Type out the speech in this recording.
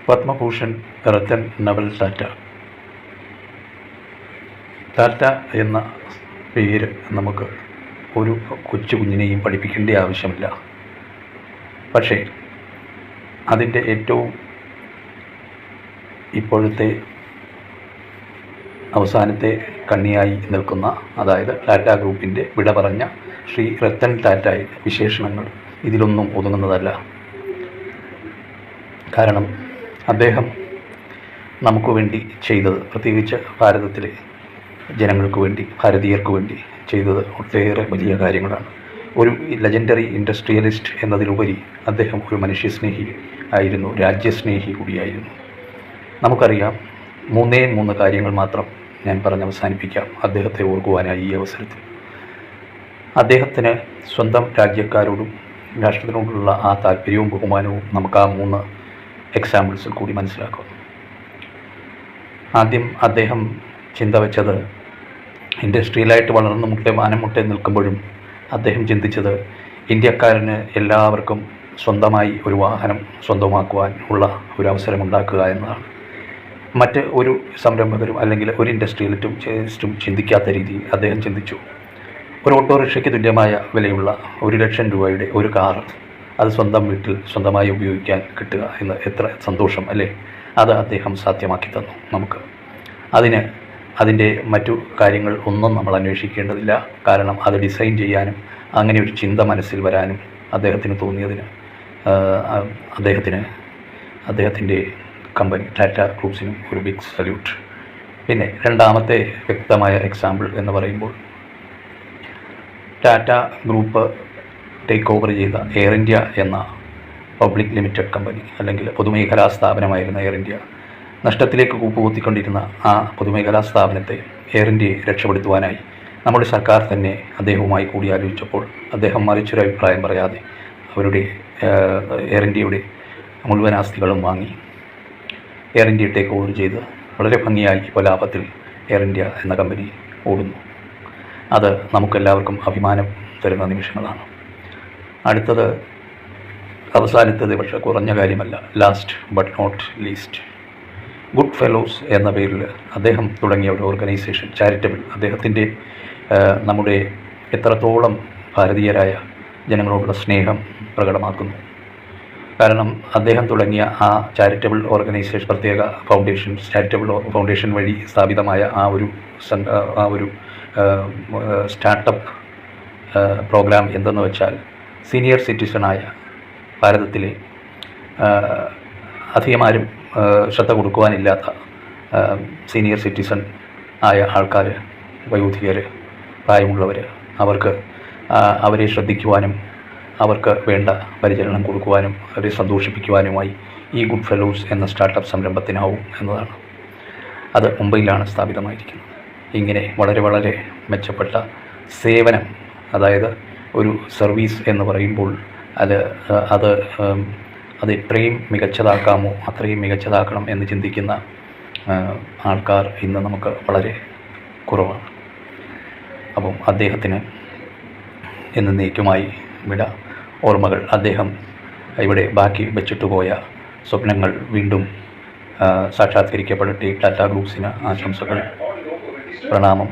Padma Bhushan Ratan naval Tata. Tata എന്ന പേര് നമുക്ക് ഒരു കൊച്ചു കുഞ്ഞിനെയും പഠിപ്പിക്കേണ്ട ആവശ്യമില്ല. പക്ഷേ അതിൻ്റെ ഏറ്റവും ഇപ്പോഴത്തെ അവസാനത്തെ കണ്ണിയായി നിൽക്കുന്ന, അതായത് ടാറ്റ ഗ്രൂപ്പിൻ്റെ വിട പറഞ്ഞ ശ്രീ രത്തൻ ടാറ്റയുടെ വിശേഷണങ്ങൾ ഇതിലൊന്നും ഒതുങ്ങുന്നതല്ല. കാരണം അദ്ദേഹം നമുക്ക് വേണ്ടി ചെയ്തത്, പ്രത്യേകിച്ച് ഭാരതത്തിലെ ജനങ്ങൾക്ക് വേണ്ടി, ഭാരതീയർക്ക് വേണ്ടി ചെയ്തത് ഒട്ടേറെ വലിയ കാര്യങ്ങളാണ്. ഒരു ലെജൻഡറി ഇൻഡസ്ട്രിയലിസ്റ്റ് എന്നതിലുപരി അദ്ദേഹം ഒരു മനുഷ്യസ്നേഹി ആയിരുന്നു, രാജ്യസ്നേഹി കൂടിയായിരുന്നു. നമുക്കറിയാം, 3 കാര്യങ്ങൾ മാത്രം ഞാൻ പറഞ്ഞ് അവസാനിപ്പിക്കാം അദ്ദേഹത്തെ ഓർക്കുവാനായി ഈ അവസരത്തിൽ. അദ്ദേഹത്തിന് സ്വന്തം രാജ്യക്കാരോടും രാഷ്ട്രത്തിനോടുള്ള ആ താല്പര്യവും ബഹുമാനവും നമുക്ക് ആ 3 എക്സാമ്പിൾസിൽ കൂടി മനസ്സിലാക്കും. ആദ്യം അദ്ദേഹം ചിന്ത വെച്ചത്, ഇൻഡസ്ട്രിയലായിട്ട് വളർന്നു മാനം മുട്ടെ നിൽക്കുമ്പോഴും അദ്ദേഹം ചിന്തിച്ചത് ഇന്ത്യക്കാരന് എല്ലാവർക്കും സ്വന്തമായി ഒരു വാഹനം സ്വന്തമാക്കുവാൻ ഉള്ള ഒരു അവസരം ഉണ്ടാക്കുക എന്നതാണ്. മറ്റ് ഒരു സംരംഭകരും അല്ലെങ്കിൽ ഒരു ഇൻഡസ്ട്രിയലിസ്റ്റും ചിന്തിക്കാത്ത രീതിയിൽ അദ്ദേഹം ചിന്തിച്ചു. ഒരു ഓട്ടോറിക്ഷയ്ക്ക് തുല്യമായ വിലയുള്ള 1 ലക്ഷം രൂപയുടെ ഒരു കാർ അത് സ്വന്തം വീട്ടിൽ സ്വന്തമായി ഉപയോഗിക്കാൻ കിട്ടുക എന്ന് എത്ര സന്തോഷം അല്ലേ? അത് അദ്ദേഹം സാധ്യമാക്കി തന്നു നമുക്ക്. അതിൻ്റെ മറ്റു കാര്യങ്ങൾ ഒന്നും നമ്മൾ അന്വേഷിക്കേണ്ടതില്ല. കാരണം അത് ഡിസൈൻ ചെയ്യാനും അങ്ങനെ ഒരു ചിന്ത മനസ്സിൽ വരാനും അദ്ദേഹത്തിന് തോന്നിയതിന് അദ്ദേഹത്തിൻ്റെ കമ്പനി ടാറ്റ ഗ്രൂപ്പ്സിനും ഒരു ബിഗ് സല്യൂട്ട്. പിന്നെ രണ്ടാമത്തെ വ്യക്തമായ എക്സാമ്പിൾ എന്ന് പറയുമ്പോൾ, ടാറ്റ ഗ്രൂപ്പ് ടേക്ക് ഓവർ ചെയ്ത എയർ ഇന്ത്യ എന്ന പബ്ലിക് ലിമിറ്റഡ് കമ്പനി, അല്ലെങ്കിൽ പൊതുമേഖലാ സ്ഥാപനമായിരുന്ന എയർ ഇന്ത്യ, നഷ്ടത്തിലേക്ക് കൂപ്പുകുത്തിക്കൊണ്ടിരുന്ന ആ പൊതുമേഖലാ സ്ഥാപനത്തെ, എയർ ഇന്ത്യയെ രക്ഷപ്പെടുത്തുവാനായി നമ്മുടെ സർക്കാർ തന്നെ അദ്ദേഹവുമായി കൂടിയാലോചിച്ചപ്പോൾ അദ്ദേഹം മറിച്ചൊരു അഭിപ്രായം പറയാതെ അവരുടെ എയർ ഇന്ത്യയുടെ മുഴുവൻ ആസ്തികളും വാങ്ങി എയർ ഇന്ത്യ ടേക്ക് ഓവർ ചെയ്ത് വളരെ ഭംഗിയായി ഇപ്പോൾ ലാഭത്തിൽ എയർ ഇന്ത്യ എന്ന കമ്പനി ഓടുന്നു. അത് നമുക്കെല്ലാവർക്കും അഭിമാനം തരുന്ന നിമിഷങ്ങളാണ്. അടുത്തത്, അവസാനത്തത് പക്ഷേ കുറഞ്ഞ കാര്യമല്ല, last but not least, good fellows എന്ന പേരിൽ അദ്ദേഹം തുടങ്ങിയ ഒരു ഓർഗനൈസേഷൻ, ചാരിറ്റബിൾ. അദ്ദേഹത്തിൻ്റെ നമ്മുടെ എത്രത്തോളം ഭാരതീയരായ ജനങ്ങളോടുള്ള സ്നേഹം പ്രകടമാക്കുന്നു. കാരണം അദ്ദേഹം തുടങ്ങിയ ആ ചാരിറ്റബിൾ ഓർഗനൈസേഷൻ, പ്രത്യേക ഫൗണ്ടേഷൻ, ചാരിറ്റബിൾ ഫൗണ്ടേഷൻ വഴി സ്ഥാപിതമായ ആ ഒരു സ്റ്റാർട്ടപ്പ് പ്രോഗ്രാം എന്തെന്ന് വെച്ചാൽ, സീനിയർ സിറ്റിസണായ ഭാരതത്തിലെ അധികമാരും ശ്രദ്ധ കൊടുക്കുവാനില്ലാത്ത സീനിയർ സിറ്റിസൺ ആയ ആൾക്കാർ, വയോധികർ, പ്രായമുള്ളവർ, അവരെ ശ്രദ്ധിക്കുവാനും അവർക്ക് വേണ്ട പരിചരണം കൊടുക്കുവാനും അവരെ സന്തോഷിപ്പിക്കുവാനുമായി ഈ ഗുഡ് ഫെലോസ് എന്ന സ്റ്റാർട്ടപ്പ് സംരംഭത്തിനാവും എന്നതാണ്. അത് മുംബൈയിലാണ് സ്ഥാപിതമായിരിക്കുന്നത്. ഇങ്ങനെ വളരെ വളരെ മെച്ചപ്പെട്ട സേവനം, അതായത് ഒരു സർവീസ് എന്ന് പറയുമ്പോൾ അത് എത്രയും മികച്ചതാക്കാമോ അത്രയും മികച്ചതാക്കണം എന്ന് ചിന്തിക്കുന്ന ആൾക്കാർ ഇന്ന് നമുക്ക് വളരെ കുറവാണ്. അപ്പം അദ്ദേഹത്തിന് എന്നേക്കുമായി വിട. ഓർമ്മകൾ, അദ്ദേഹം ഇവിടെ ബാക്കി വെച്ചിട്ട് പോയ സ്വപ്നങ്ങൾ വീണ്ടും സാക്ഷാത്കരിക്കപ്പെടട്ടെ. ടാറ്റ ഗ്രൂപ്പ്സിന് ആശംസകൾ, പ്രണാമം.